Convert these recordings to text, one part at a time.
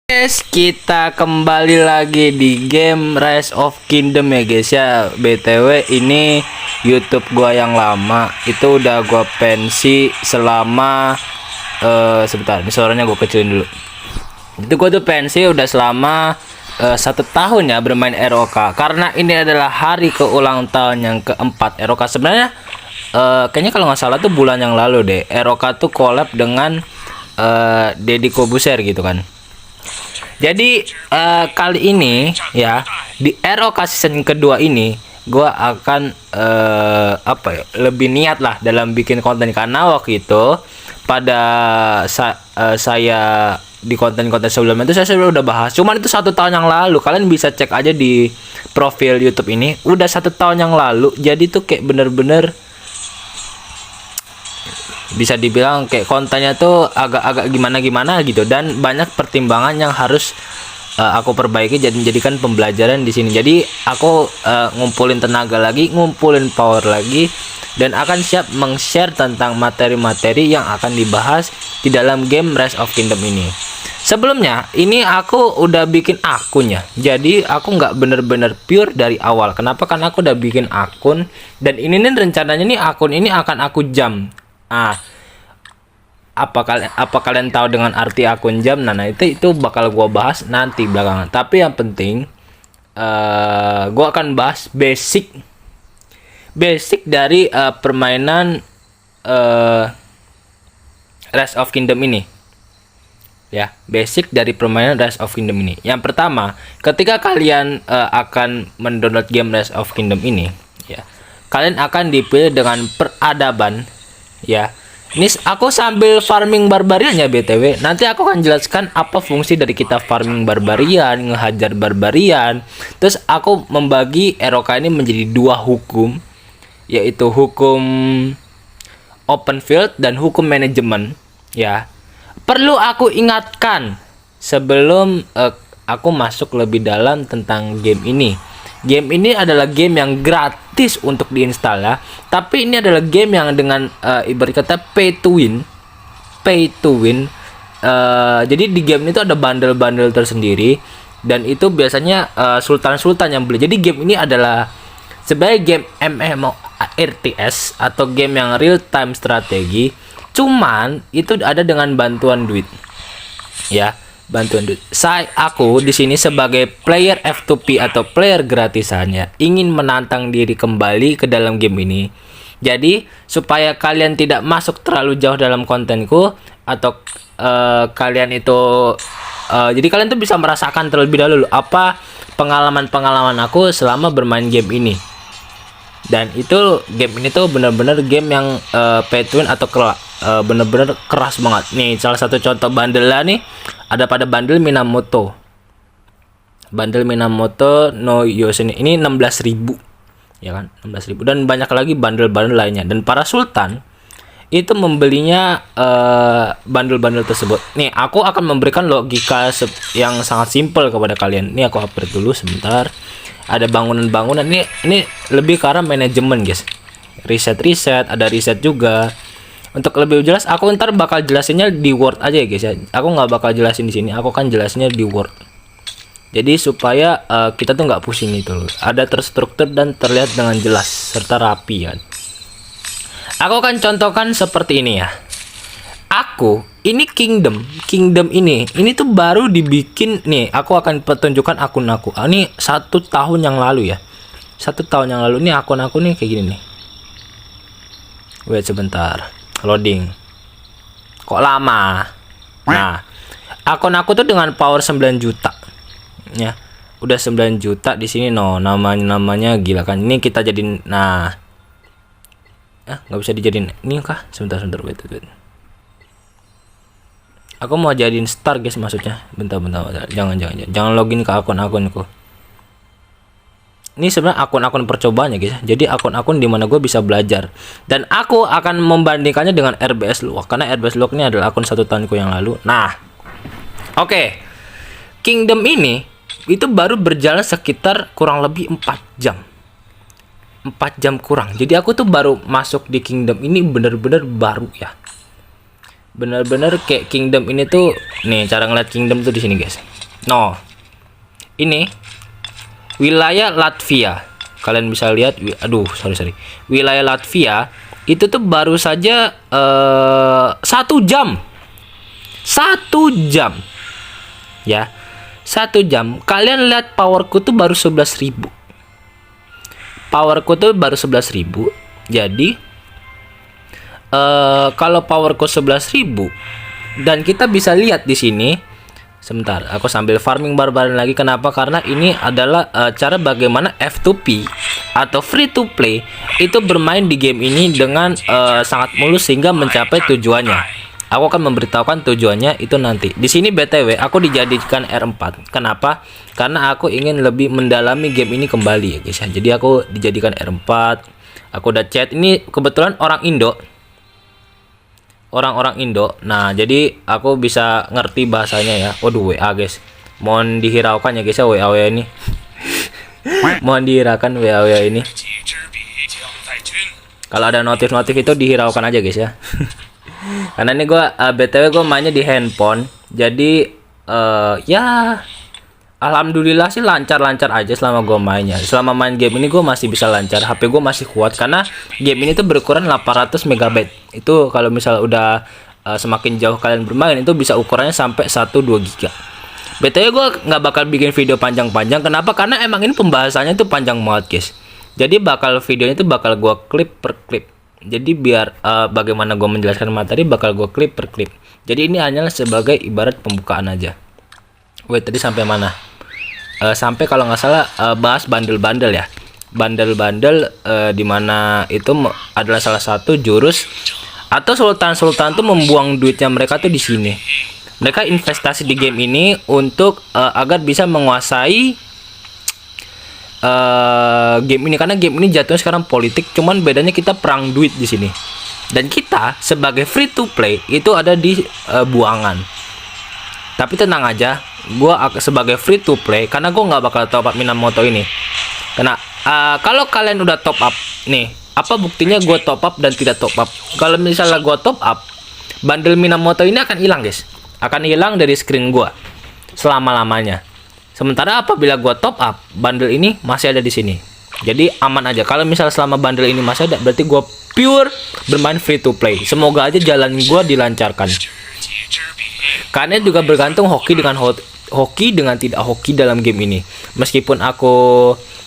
Guys, kita kembali lagi di game Rise of Kingdom ya guys ya. BTW ini YouTube gua yang lama itu udah gua pensi selama sebentar, ini suaranya gua kecilin dulu. Itu gua tuh pensi udah selama 1 tahun ya bermain ROK, karena ini adalah hari keulang tahun yang keempat ROK. Sebenarnya kayaknya kalau nggak salah tuh bulan yang lalu deh ROK tuh collab dengan Deddy Kobuser gitu kan. Jadi kali ini ya di ROK season kedua ini gua akan lebih niat lah dalam bikin konten, karena waktu itu pada saya di konten-konten sebelumnya itu saya udah bahas, cuman itu 1 tahun yang lalu. Kalian bisa cek aja di profil YouTube ini, udah 1 tahun yang lalu. Jadi tuh kayak bener-bener bisa dibilang kayak kontennya tuh agak-agak gimana-gimana gitu, dan banyak pertimbangan yang harus aku perbaiki, jadikan pembelajaran di sini. Jadi aku ngumpulin tenaga lagi, ngumpulin power lagi, dan akan siap meng-share tentang materi-materi yang akan dibahas di dalam game Rise of Kingdom ini. Sebelumnya ini aku udah bikin akunnya, jadi aku nggak bener-bener pure dari awal. Kenapa? Karena aku udah bikin akun, dan ini nih rencananya nih akun ini akan aku jam. Apa kalian tahu dengan arti akun jam? Nah itu bakal gua bahas nanti belakangan. Tapi yang penting gua akan bahas basic dari permainan Rise of Kingdom ini. Ya, basic dari permainan Rise of Kingdom ini. Yang pertama, ketika kalian akan mendownload game Rise of Kingdom ini, ya, kalian akan dipilih dengan peradaban. Ya, ini aku sambil farming barbarian ya BTW. Nanti aku akan jelaskan apa fungsi dari kita farming barbarian, ngehajar barbarian. Terus aku membagi ROK ini menjadi 2 hukum, yaitu hukum open field dan hukum manajemen. Ya, perlu aku ingatkan sebelum aku masuk lebih dalam tentang game ini. Game ini adalah game yang gratis untuk diinstal ya. Tapi ini adalah game yang dengan ibarat kata pay to win. Jadi di game itu ada bundle-bundle tersendiri, dan itu biasanya sultan-sultan yang beli. Jadi game ini adalah sebagai game MMORTS atau game yang real time strategi. Cuman itu ada dengan bantuan duit. Ya. Bantuan duit. Aku di sini sebagai player F2P atau player gratisannya ingin menantang diri kembali ke dalam game ini. Jadi supaya kalian tidak masuk terlalu jauh dalam kontenku, atau kalian itu jadi kalian tuh bisa merasakan terlebih dahulu apa pengalaman aku selama bermain game ini. Dan itu game ini tuh bener-bener game yang pay to win atau bener-bener keras banget. Nih salah satu contoh bundle lah nih, ada pada bundle Minamoto. Bundle Minamoto no Yosen ini 16.000. Ya kan? 16.000, dan banyak lagi bundle-bundle lainnya. Dan para sultan itu membelinya bundle-bundle tersebut. Nih, aku akan memberikan logika yang sangat simpel kepada kalian. Nih aku upgrade dulu sebentar. Ada bangunan-bangunan, ini lebih ke arah manajemen guys. Riset, ada riset juga. Untuk lebih jelas aku ntar bakal jelasinnya di Word aja ya guys ya. Aku nggak bakal jelasin di sini, aku kan jelasinnya di Word. Jadi supaya kita tuh nggak pusing itu loh. Ada terstruktur dan terlihat dengan jelas serta rapi kan. Aku akan contohkan seperti ini ya. Ini kingdom ini tuh baru dibikin nih. Aku akan pertunjukkan akun aku. Ini 1 tahun yang lalu ya. 1 tahun yang lalu nih akun aku nih kayak gini nih. Wait sebentar, loading. Kok lama? Nah, akun aku tuh dengan power 9 juta. Ya, udah 9 juta di sini no. Namanya gila kan. Ini kita jadiin, nah. Nggak bisa dijadiin ini kah? Sebentar wait. Aku mau jadiin star guys, maksudnya. Bentar. Jangan login ke akun-akunku. Ini sebenarnya akun-akun percobaan ya guys. Jadi akun-akun dimana gue bisa belajar. Dan aku akan membandingkannya dengan RBS Luwak, karena RBS Luwak ini adalah akun 1 tahunku yang lalu. Nah, oke. Kingdom ini itu baru berjalan sekitar kurang lebih 4 jam. 4 jam kurang. Jadi aku tuh baru masuk di Kingdom ini bener-bener baru ya. bener-bener kayak Kingdom ini tuh. Nih cara ngeliat Kingdom tuh di sini guys. No, ini wilayah Latvia. Kalian bisa lihat, sorry, wilayah Latvia itu tuh baru saja 1 jam ya, 1 jam. Kalian lihat powerku tuh baru 11.000. Jadi kalau powerku 11.000 dan kita bisa lihat di sini. Sebentar, aku sambil farming barbaran lagi. Kenapa? Karena ini adalah cara bagaimana F2P atau free to play itu bermain di game ini dengan sangat mulus sehingga mencapai tujuannya. Aku akan memberitahukan tujuannya itu nanti. Di sini BTW aku dijadikan R4. Kenapa? Karena aku ingin lebih mendalami game ini kembali ya guys ya. Jadi aku dijadikan R4. Aku udah chat. Ini kebetulan orang-orang Indo. Nah, jadi aku bisa ngerti bahasanya ya. Waduh, WA guys. Mohon dihiraukan ya guys ya WA ini. Mohon dihiraukan WA ini. Kalau ada notif-notif itu dihiraukan aja guys ya. Karena ini BTW gue mainnya di handphone. Jadi ya alhamdulillah sih lancar-lancar aja selama gue mainnya. Selama main game ini gue masih bisa lancar. HP gue masih kuat karena game ini tuh berukuran 800 MB. Itu kalau misal udah semakin jauh kalian bermain itu bisa ukurannya sampai 1-2 GB. BTW gue nggak bakal bikin video panjang-panjang. Kenapa? Karena emang ini pembahasannya tuh panjang banget guys. Jadi videonya tuh bakal gue klip per klip. Jadi biar bagaimana gue menjelaskan materi bakal gue klip per klip. Jadi ini hanyalah sebagai ibarat pembukaan aja. Wait, tadi sampai mana? Sampai kalau nggak salah bahas bandel-bandel ya. Bandel-bandel dimana itu adalah salah satu jurus atau sultan-sultan tuh membuang duitnya mereka tuh di sini. Mereka investasi di game ini untuk agar bisa menguasai game ini, karena game ini jatuhnya sekarang politik. Cuman bedanya kita perang duit di sini. Dan kita sebagai free to play itu ada di buangan. Tapi tenang aja, gue sebagai free to play karena gue nggak bakal top up Minamoto ini. Karena kalau kalian udah top up nih, apa buktinya gue top up dan tidak top up? Kalau misalnya gue top up, bundle Minamoto ini akan hilang guys, akan hilang dari screen gue selama-lamanya. Sementara apabila gue top up, bundle ini masih ada di sini. Jadi aman aja. Kalau misalnya selama bundle ini masih ada, berarti gue pure bermain free to play. Semoga aja jalan gue dilancarkan. Karena juga bergantung hoki dengan tidak hoki dalam game ini. Meskipun aku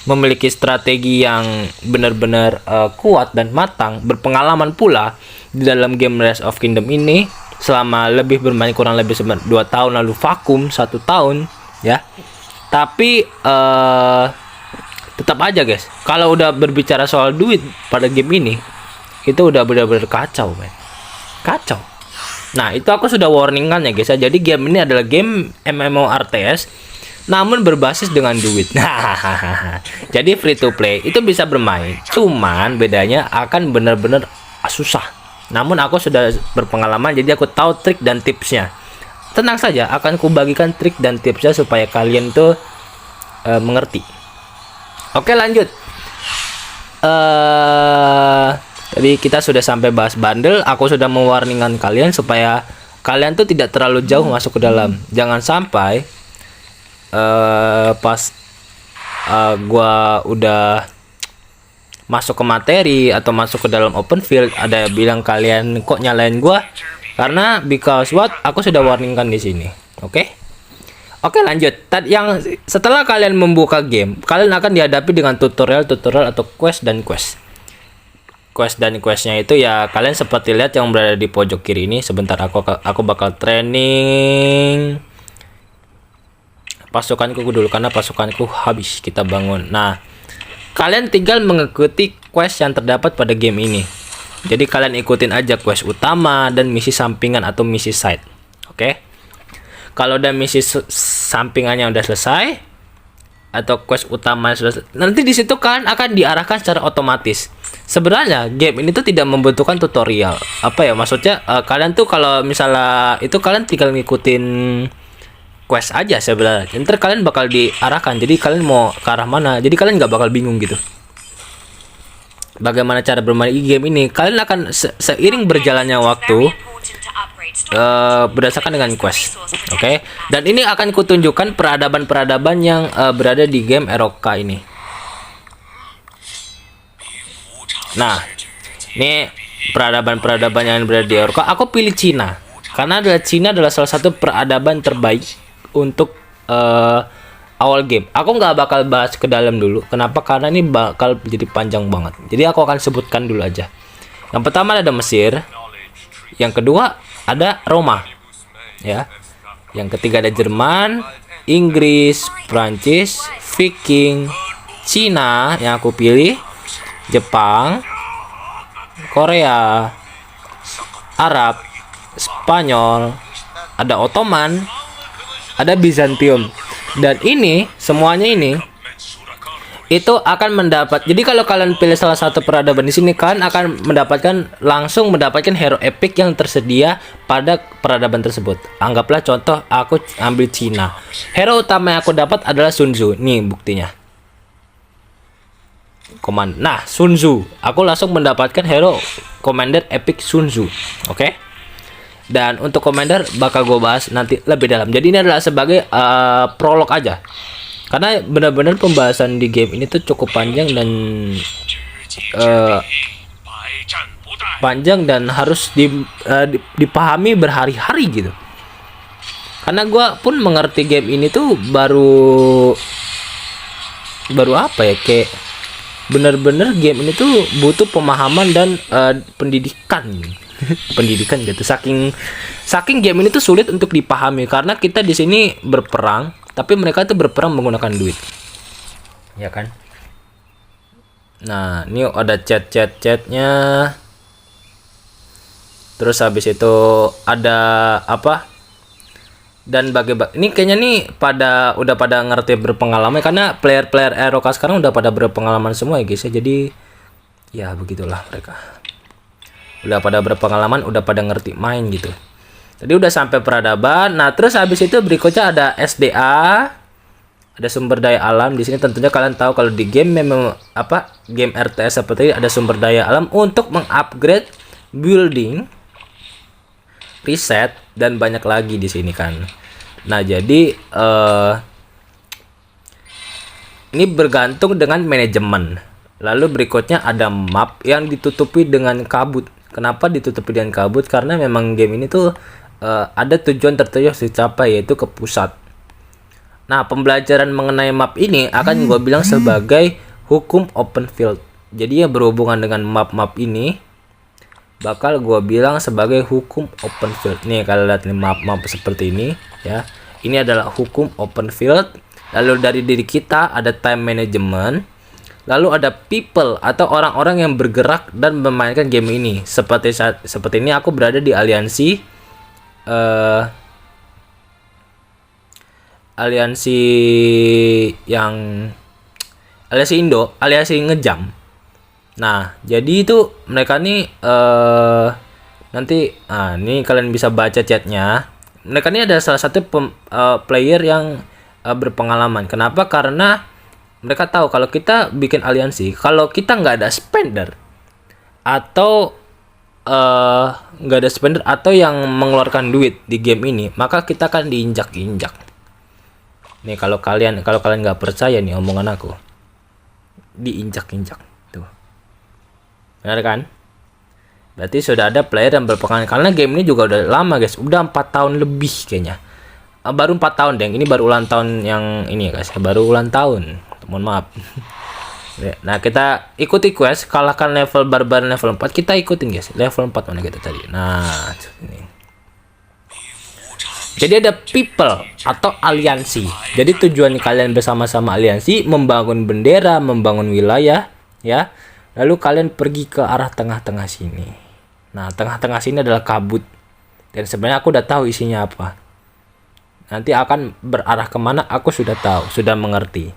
memiliki strategi yang benar-benar kuat dan matang, berpengalaman pula di dalam game Rise of Kingdom ini selama lebih bermain kurang lebih 2 tahun, lalu vakum 1 tahun ya. Tapi tetap aja guys, kalau udah berbicara soal duit pada game ini itu udah benar-benar kacau men. Kacau. Nah, itu aku sudah warningkan ya guys ya. Jadi game ini adalah game MMORTS namun berbasis dengan duit. Jadi free to play itu bisa bermain. Cuman bedanya akan benar-benar susah. Namun aku sudah berpengalaman jadi aku tahu trik dan tipsnya. Tenang saja, akan kubagikan trik dan tipsnya supaya kalian tuh mengerti. Oke, lanjut. Tadi kita sudah sampai bahas bundle. Aku sudah mewarningan kalian supaya kalian tuh tidak terlalu jauh masuk ke dalam. Jangan sampai pas gua udah masuk ke materi atau masuk ke dalam open field ada bilang kalian kok nyalain gua, karena because what, aku sudah warningkan di sini. Oke, lanjut. Setelah kalian membuka game, kalian akan dihadapi dengan tutorial atau quest dan questnya itu ya kalian seperti lihat yang berada di pojok kiri ini. Sebentar, aku bakal training pasukanku dulu karena pasukanku habis kita bangun. Nah, kalian tinggal mengikuti quest yang terdapat pada game ini. Jadi kalian ikutin aja quest utama dan misi sampingan atau misi side. Oke. Kalau udah misi sampingannya udah selesai atau quest utama sudah, nanti di situ kan akan diarahkan secara otomatis. Sebenarnya game ini tuh tidak membutuhkan tutorial. Apa ya maksudnya? Kalian tuh kalau misalnya itu kalian tinggal ngikutin quest aja sebenarnya. Ntar kalian bakal diarahkan. Jadi kalian mau ke arah mana? Jadi kalian nggak bakal bingung gitu. Bagaimana cara bermain game ini? Kalian akan seiring berjalannya waktu, berdasarkan dengan quest. Oke. Dan ini akan kutunjukkan peradaban-peradaban yang berada di game ROK ini. Nah, ini peradaban-peradaban yang berada di ROK. Aku pilih Cina karena Cina adalah salah satu peradaban terbaik untuk awal game. Aku nggak bakal bahas ke dalam dulu. Kenapa? Karena ini bakal jadi panjang banget. Jadi aku akan sebutkan dulu aja. Yang pertama ada Mesir. Yang kedua ada Roma. Ya. Yang ketiga ada Jerman, Inggris, Prancis, Viking, Cina yang aku pilih, Jepang, Korea, Arab, Spanyol, ada Ottoman, ada Bizantium. Dan ini semuanya ini itu akan mendapat. Jadi kalau kalian pilih salah satu peradaban di sini, kalian akan langsung mendapatkan hero epic yang tersedia pada peradaban tersebut. Anggaplah contoh aku ambil Cina. Hero utama yang aku dapat adalah Sun Tzu. Nih buktinya. Nah, Sun Tzu. Aku langsung mendapatkan hero commander epic Sun Tzu. Oke. Dan untuk commander bakal gue bahas nanti lebih dalam. Jadi ini adalah sebagai prolog aja. Karena benar-benar pembahasan di game ini tuh cukup panjang dan harus dipahami berhari-hari gitu. Karena gue pun mengerti game ini tuh baru apa ya, kayak benar-benar game ini tuh butuh pemahaman dan pendidikan. Pendidikan gitu. Saking game ini tuh sulit untuk dipahami karena kita di sini berperang. Tapi mereka tuh berperang menggunakan duit, ya kan? Nah, ini ada chatnya. Terus habis itu ada apa? Dan ini kayaknya nih udah pada ngerti berpengalaman karena player-player ROK sekarang udah pada berpengalaman semua ya guys ya. Jadi ya begitulah mereka. Udah pada berpengalaman, udah pada ngerti main gitu. Tadi udah sampai peradaban. Nah, terus habis itu berikutnya ada SDA. Ada sumber daya alam. Di sini tentunya kalian tahu kalau di game memang game RTS seperti ini ada sumber daya alam untuk mengupgrade building, reset dan banyak lagi di sini kan. Nah, jadi ini bergantung dengan manajemen. Lalu berikutnya ada map yang ditutupi dengan kabut. Kenapa ditutupi dengan kabut? Karena memang game ini tuh ada tujuan tertentu yang dicapai, yaitu ke pusat. Nah, pembelajaran mengenai map ini akan gue bilang sebagai hukum open field. Jadi ya berhubungan dengan map-map ini bakal gue bilang sebagai hukum open field. Nih kalau lihat nih map-map seperti ini ya. Ini adalah hukum open field. Lalu dari diri kita ada time management. Lalu ada people atau orang-orang yang bergerak dan memainkan game ini. Seperti ini aku berada di aliansi aliansi ngejam. Nah, jadi itu mereka nih nanti ini kalian bisa baca chatnya. Mereka ini ada salah satu player yang berpengalaman. Kenapa? Karena mereka tahu kalau kita bikin aliansi, kalau kita nggak ada spender atau yang mengeluarkan duit di game ini, maka kita akan diinjak-injak. Nih kalau kalian nggak percaya nih omongan aku, diinjak-injak tuh, benar kan? Berarti sudah ada player yang berpengalaman. Karena game ini juga udah lama guys, udah 4 tahun lebih kayaknya. Baru 4 tahun deh, ini baru ulang tahun yang ini ya guys, baru ulang tahun. Mohon maaf. Nah, kita ikuti quest, kalahkan level barbar level 4. Kita ikutin guys, level 4 mana kita tadi. Nah, ini. Jadi ada people atau aliansi. Jadi tujuan kalian bersama-sama aliansi membangun bendera, membangun wilayah, ya. Lalu kalian pergi ke arah tengah-tengah sini. Nah, tengah-tengah sini adalah kabut. Dan sebenarnya aku udah tahu isinya apa. Nanti akan berarah kemana aku sudah tahu, sudah mengerti.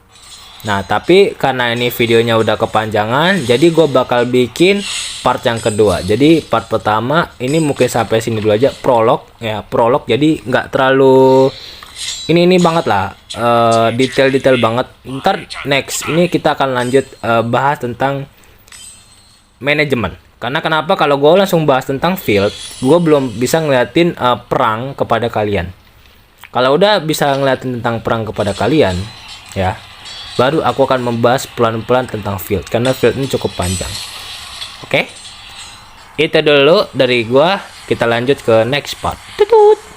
Nah, tapi karena ini videonya udah kepanjangan, jadi gue bakal bikin part yang kedua. Jadi part pertama ini mungkin sampai sini dulu aja, prolog ya, prolog. Jadi nggak terlalu ini banget lah, detail banget. Ntar next ini kita akan lanjut bahas tentang manajemen. Karena kenapa, kalau gue langsung bahas tentang field, gue belum bisa ngeliatin perang kepada kalian. Kalau udah bisa ngeliatin tentang perang kepada kalian, ya, baru aku akan membahas pelan-pelan tentang field, karena field ini cukup panjang. Oke? Itu dulu dari gua. Kita lanjut ke next part. Tutut.